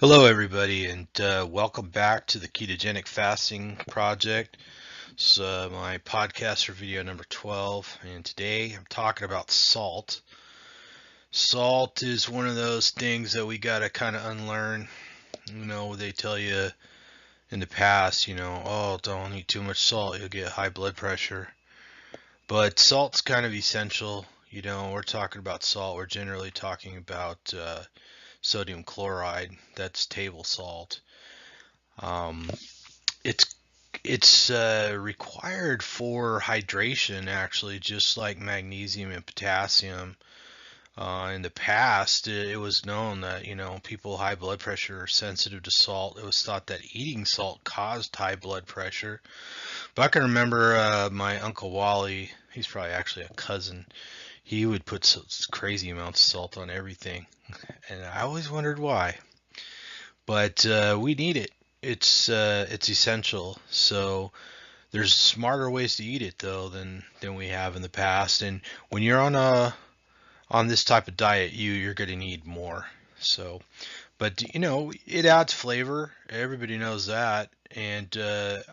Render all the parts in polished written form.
Hello, everybody, and welcome back to the Ketogenic Fasting Project. It's my podcast for video number 12, and today I'm talking about salt. Salt is one of those things that we got to kind of unlearn. They tell you in the past, oh, don't eat too much salt, you'll get high blood pressure. But salt's kind of essential. We're talking about salt, we're generally talking about sodium chloride, that's table salt. Um, it's it's required for hydration, actually, just like magnesium and potassium. In the past, it was known that people with high blood pressure are sensitive to salt. It was thought that eating salt caused high blood pressure. But I can remember my Uncle Wally. He's probably actually a cousin. He would put crazy amounts of salt on everything, and I always wondered why. But we need it. It's essential. So there's smarter ways to eat it though than we have in the past. And when you're on this type of diet, you're going to need more. So, but it adds flavor. Everybody knows that. And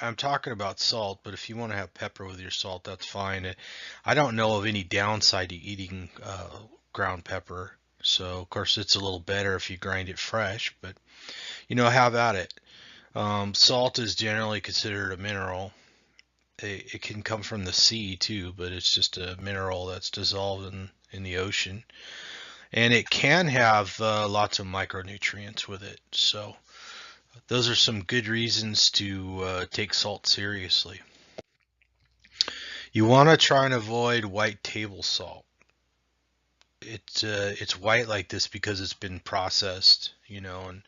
I'm talking about salt, but if you want to have pepper with your salt, that's fine. I don't know of any downside to eating ground pepper. So, of course, it's a little better if you grind it fresh, but how about it? Salt is generally considered a mineral. It can come from the sea too, but it's just a mineral that's dissolved in the ocean. And it can have lots of micronutrients with it. So those are some good reasons to take salt seriously. You want to try and avoid white table salt. It's white like this because it's been processed, and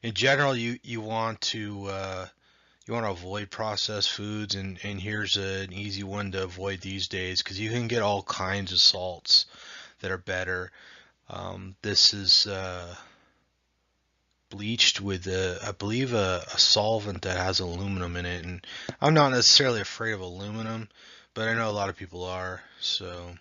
in general you want to avoid processed foods, and here's an easy one to avoid these days because you can get all kinds of salts that are better. This is bleached with I believe a solvent that has aluminum in it, and I'm not necessarily afraid of aluminum, but I know a lot of people are. So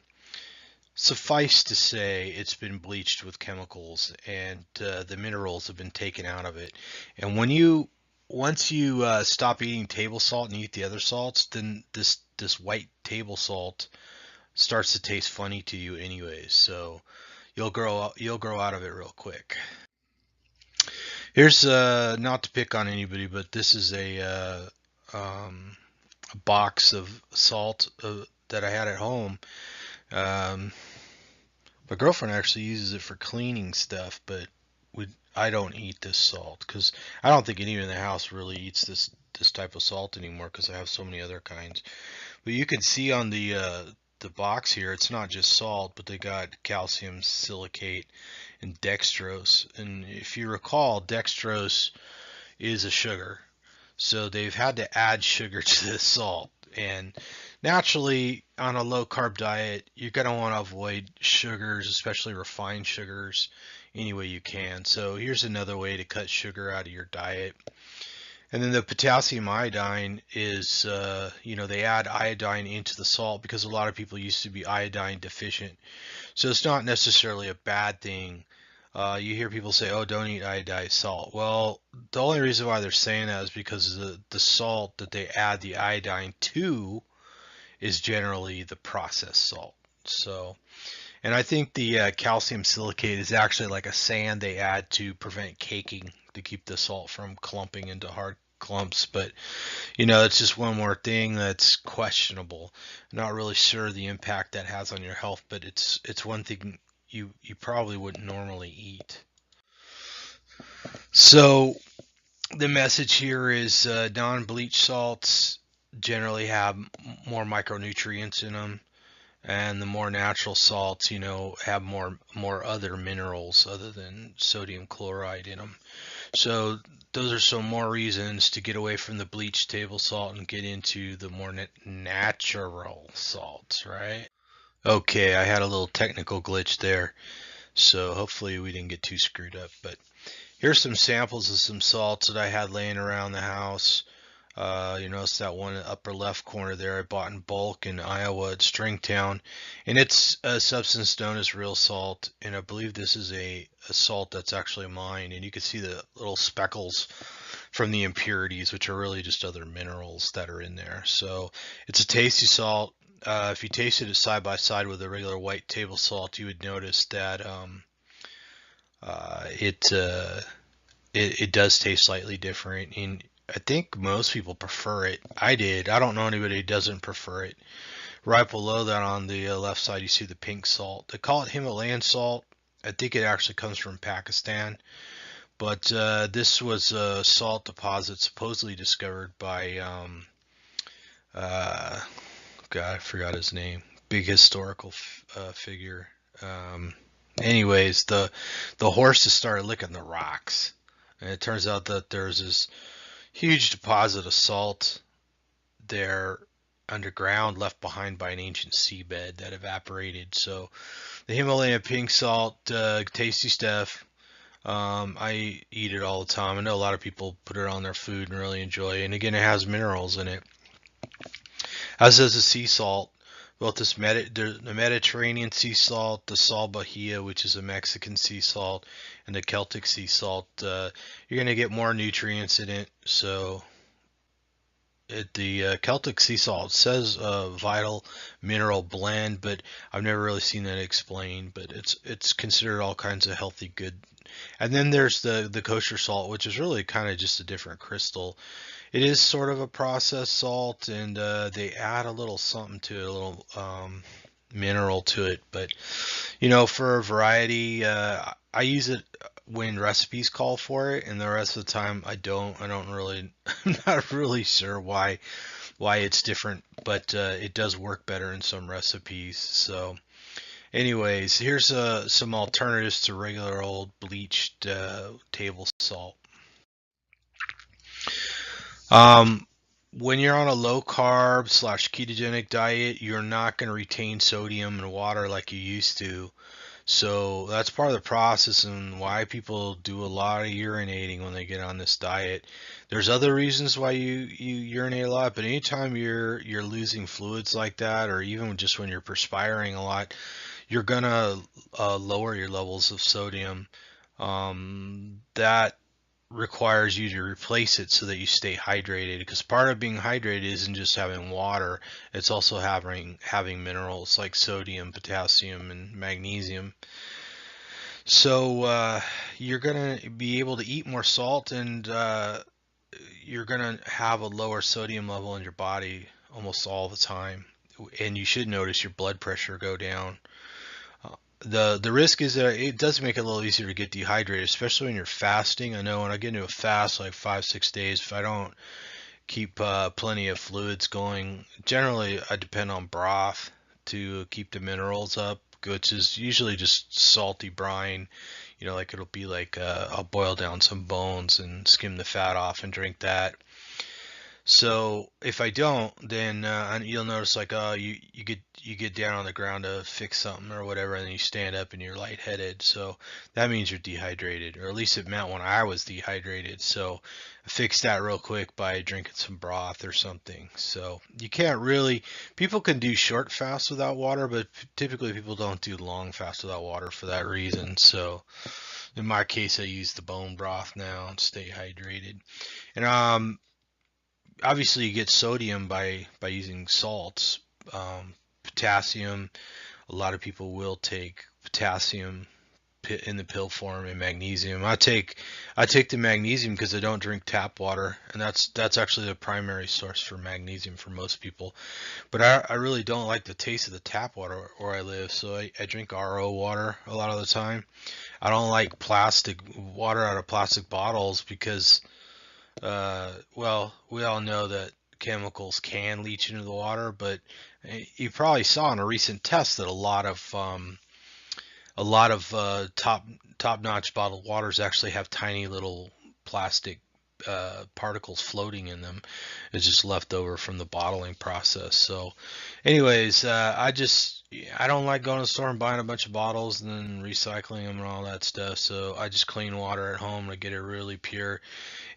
suffice to say, it's been bleached with chemicals, and the minerals have been taken out of it. And once you stop eating table salt and eat the other salts, then this white table salt starts to taste funny to you anyways. So you'll grow out of it real quick. Here's not to pick on anybody, but this is a box of salt that I had at home. Um, My girlfriend actually uses it for cleaning stuff, but I don't eat this salt because I don't think anyone in the house really eats this type of salt anymore because I have so many other kinds. But you can see on the box here, it's not just salt, but they got calcium silicate and dextrose. And if you recall, dextrose is a sugar. So they've had to add sugar to this salt. And naturally, on a low carb diet, you're going to want to avoid sugars, especially refined sugars, any way you can. So here's another way to cut sugar out of your diet. And then the potassium iodine is, they add iodine into the salt because a lot of people used to be iodine deficient. So it's not necessarily a bad thing. You hear people say, "Oh, don't eat iodized salt." Well, the only reason why they're saying that is because the salt that they add the iodine to is generally the processed salt. So, and I think the calcium silicate is actually like a sand they add to prevent caking to keep the salt from clumping into hard clumps. But it's just one more thing that's questionable. I'm not really sure the impact that has on your health, but it's one thing you probably wouldn't normally eat. So the message here is non-bleach salts generally have more micronutrients in them, and the more natural salts, have more other minerals other than sodium chloride in them. So those are some more reasons to get away from the bleached table salt and get into the more natural salts, right? Okay, I had a little technical glitch there, so hopefully we didn't get too screwed up. But here's some samples of some salts that I had laying around the house. You notice that one in the upper left corner there I bought in bulk in Iowa at Stringtown, and it's a substance known as real salt, and I believe this is a salt that's actually mine, and you can see the little speckles from the impurities, which are really just other minerals that are in there. So it's a tasty salt. If you tasted it side by side with a regular white table salt, you would notice that uh, it, uh, it does taste slightly different. And I think most people prefer it. I did. I don't know anybody who doesn't prefer it. Right below that on the left side, you see the pink salt. They call it Himalayan salt. I think it actually comes from Pakistan. But this was a salt deposit supposedly discovered by, uh, God, I forgot his name. Big historical figure. Um, Anyways, the horses started licking the rocks, and it turns out that there's this huge deposit of salt there underground left behind by an ancient seabed that evaporated. So the Himalayan pink salt, tasty stuff. I eat it all the time. I know a lot of people put it on their food and really enjoy it. And again, it has minerals in it, as does the sea salt. Both the Mediterranean sea salt, the Sal Bahia, which is a Mexican sea salt, and the Celtic sea salt. You're going to get more nutrients in it. So the Celtic sea salt says vital mineral blend, but I've never really seen that explained. But it's considered all kinds of healthy good. And then there's the kosher salt, which is really kind of just a different crystal. It is sort of a processed salt, and they add a little something to it, a little mineral to it. But for a variety, I use it when recipes call for it, and the rest of the time I don't. I don't really. I'm not really sure why it's different, but it does work better in some recipes. So, anyways, here's some alternatives to regular old bleached table salt. Um, when you're on a low carb slash ketogenic diet, you're not going to retain sodium in water like you used to. So that's part of the process and why people do a lot of urinating when they get on this diet. There's other reasons why you urinate a lot, but anytime you're losing fluids like that, or even just when you're perspiring a lot, you're gonna lower your levels of sodium. That requires you to replace it so that you stay hydrated, because part of being hydrated isn't just having water, it's also having minerals like sodium, potassium, and magnesium. So you're gonna be able to eat more salt, and you're gonna have a lower sodium level in your body almost all the time, and you should notice your blood pressure go down. The risk is that it does make it a little easier to get dehydrated, especially when you're fasting. I know when I get into a fast like 5 6 days, if I don't keep plenty of fluids going, generally I depend on broth to keep the minerals up, which is usually just salty brine. Like it'll be like I'll boil down some bones and skim the fat off and drink that. So if I don't, then you'll notice like you get down on the ground to fix something or whatever, and then you stand up and you're lightheaded. So that means you're dehydrated, or at least it meant when I was dehydrated. So I fixed that real quick by drinking some broth or something. So you can't really, people can do short fasts without water, but typically people don't do long fasts without water for that reason. So in my case, I use the bone broth now and stay hydrated. And obviously you get sodium by using salts. Potassium, a lot of people will take potassium in the pill form, and magnesium. I take the magnesium because I don't drink tap water, and that's actually the primary source for magnesium for most people. But I really don't like the taste of the tap water where I live, so I drink RO water a lot of the time. I don't like plastic water out of plastic bottles because well, we all know that chemicals can leach into the water, but you probably saw in a recent test that a lot of top notch bottled waters actually have tiny little plastic particles floating in them. It's just left over from the bottling process. So, anyways, I don't like going to the store and buying a bunch of bottles and then recycling them and all that stuff. So I just clean water at home to get it really pure,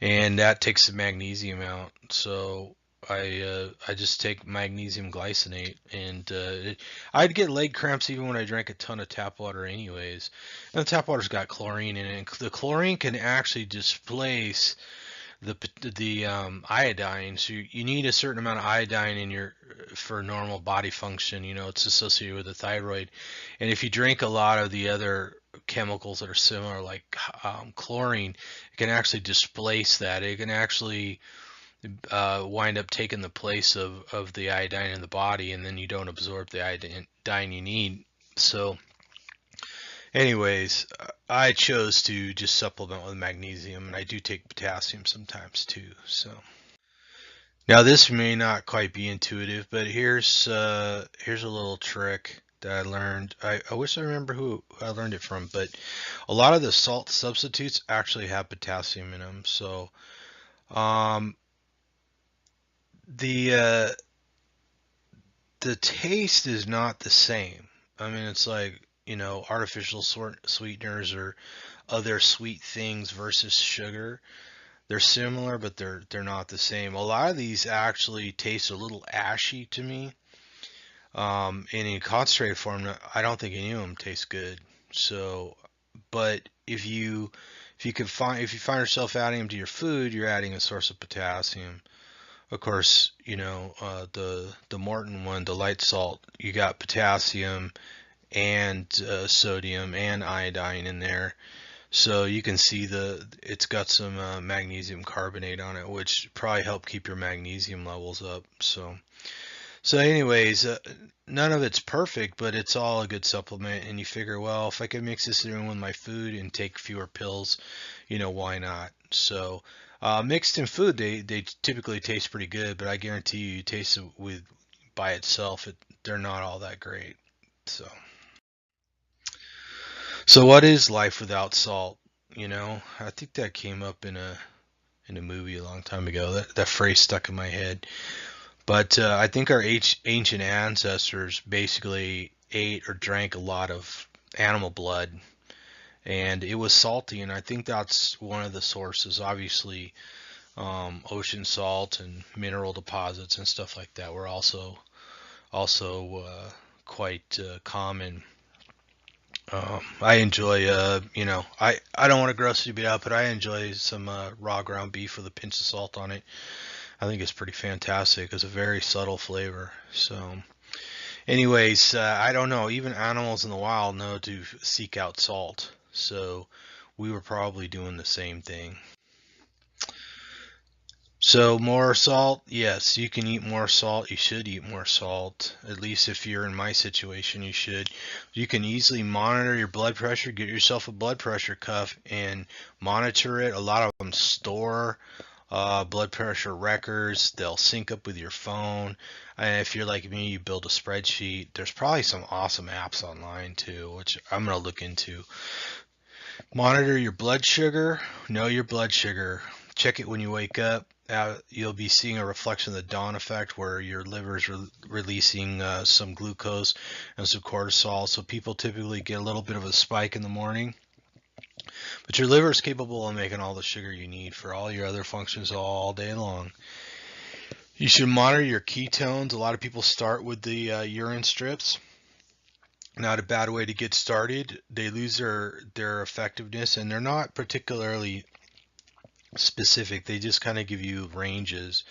and that takes the magnesium out. So I just take magnesium glycinate, and I'd get leg cramps even when I drank a ton of tap water, anyways. And the tap water's got chlorine in it. And the chlorine can actually displace the iodine. So you need a certain amount of iodine in your for normal body function. You know, it's associated with the thyroid, and if you drink a lot of the other chemicals that are similar, like chlorine, it can actually displace that. It can actually wind up taking the place of the iodine in the body, and then you don't absorb the iodine you need. So, anyways, I chose to just supplement with magnesium, and I do take potassium sometimes too. So now this may not quite be intuitive, but here's a little trick that I learned. I wish I remember who I learned it from, but a lot of the salt substitutes actually have potassium in them. So um, the uh, the taste is not the same. I mean, it's like, artificial sweeteners or other sweet things versus sugar. They're similar, but they're not the same. A lot of these actually taste a little ashy to me. And in concentrated form, I don't think any of them taste good. So, but if you find yourself adding them to your food, you're adding a source of potassium. Of course, the Morton one, the light salt, you got potassium and sodium and iodine in there. So you can see it's got some magnesium carbonate on it, which probably help keep your magnesium levels up. So anyways, none of it's perfect, but it's all a good supplement. And you figure, well, if I can mix this in with my food and take fewer pills, why not? So mixed in food, they typically taste pretty good, but I guarantee you taste it with by itself, they're not all that great. So what is life without salt? I think that came up in a movie a long time ago. That phrase stuck in my head. But I think our ancient ancestors basically ate or drank a lot of animal blood, and it was salty. And I think that's one of the sources. Obviously, ocean salt and mineral deposits and stuff like that were also quite common. I enjoy, I don't want to gross you up, but I enjoy some raw ground beef with a pinch of salt on it. I think it's pretty fantastic. It's a very subtle flavor. So, anyways, I don't know. Even animals in the wild know to seek out salt. So, we were probably doing the same thing. So more salt, yes, you can eat more salt. You should eat more salt. At least if you're in my situation, you should. You can easily monitor your blood pressure. Get yourself a blood pressure cuff and monitor it. A lot of them store blood pressure records. They'll sync up with your phone. And if you're like me, you build a spreadsheet. There's probably some awesome apps online too, which I'm gonna look into. Monitor your blood sugar. Know your blood sugar. Check it when you wake up. You'll be seeing a reflection of the dawn effect where your liver is releasing some glucose and some cortisol. So people typically get a little bit of a spike in the morning. But your liver is capable of making all the sugar you need for all your other functions all day long. You should monitor your ketones. A lot of people start with the urine strips. Not a bad way to get started. They lose their effectiveness, and they're not particularly specific. They just kind of give you ranges,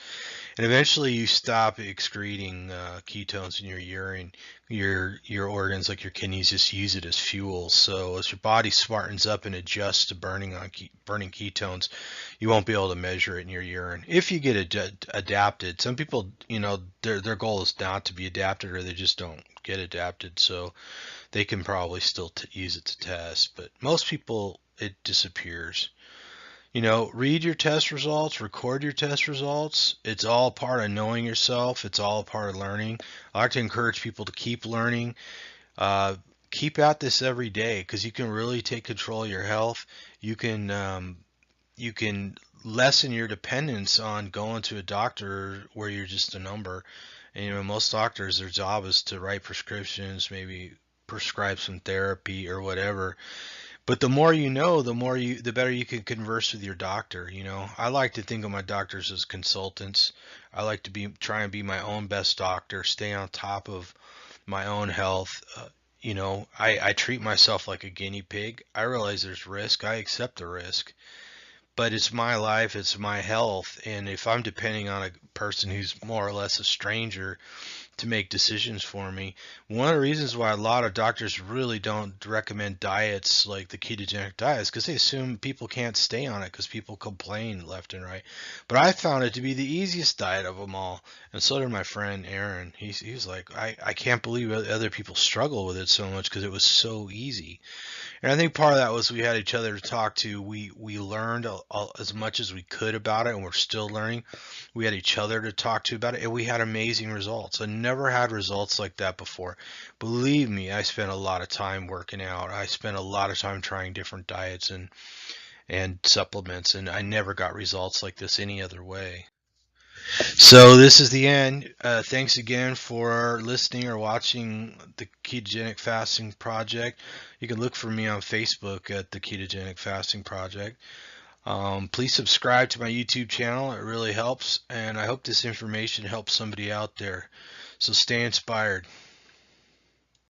and eventually you stop excreting ketones in your urine. Your organs, like your kidneys, just use it as fuel. So as your body smartens up and adjusts to burning ketones, you won't be able to measure it in your urine if you get adapted. Some people, their goal is not to be adapted, or they just don't get adapted. So they can probably still use it to test, but most people, it disappears. Read your test results, record your test results. It's all part of knowing yourself. It's all part of learning. I like to encourage people to keep learning. Uh, Keep at this every day, because you can really take control of your health. You can you can lessen your dependence on going to a doctor where you're just a number. And most doctors, their job is to write prescriptions, maybe prescribe some therapy or whatever. But the more you know, the better you can converse with your doctor. I like to think of my doctors as consultants. I like to try and be my own best doctor, stay on top of my own health. I treat myself like a guinea pig. I realize there's risk. I accept the risk, but it's my life, it's my health, and if I'm depending on a person who's more or less a stranger to make decisions for me. One of the reasons why a lot of doctors really don't recommend diets like the ketogenic diet is because they assume people can't stay on it because people complain left and right. But I found it to be the easiest diet of them all. And so did my friend Aaron. He's like, I can't believe other people struggle with it so much because it was so easy. And I think part of that was we had each other to talk to. We learned as much as we could about it, and we're still learning. We had each other to talk to about it, and we had amazing results. I never had results like that before. Believe me, I spent a lot of time working out. I spent a lot of time trying different diets and supplements, and I never got results like this any other way. So this is the end. Thanks again for listening or watching the Ketogenic Fasting Project. You can look for me on Facebook at the Ketogenic Fasting Project. Please subscribe to my YouTube channel. It really helps, and I hope this information helps somebody out there. So stay inspired.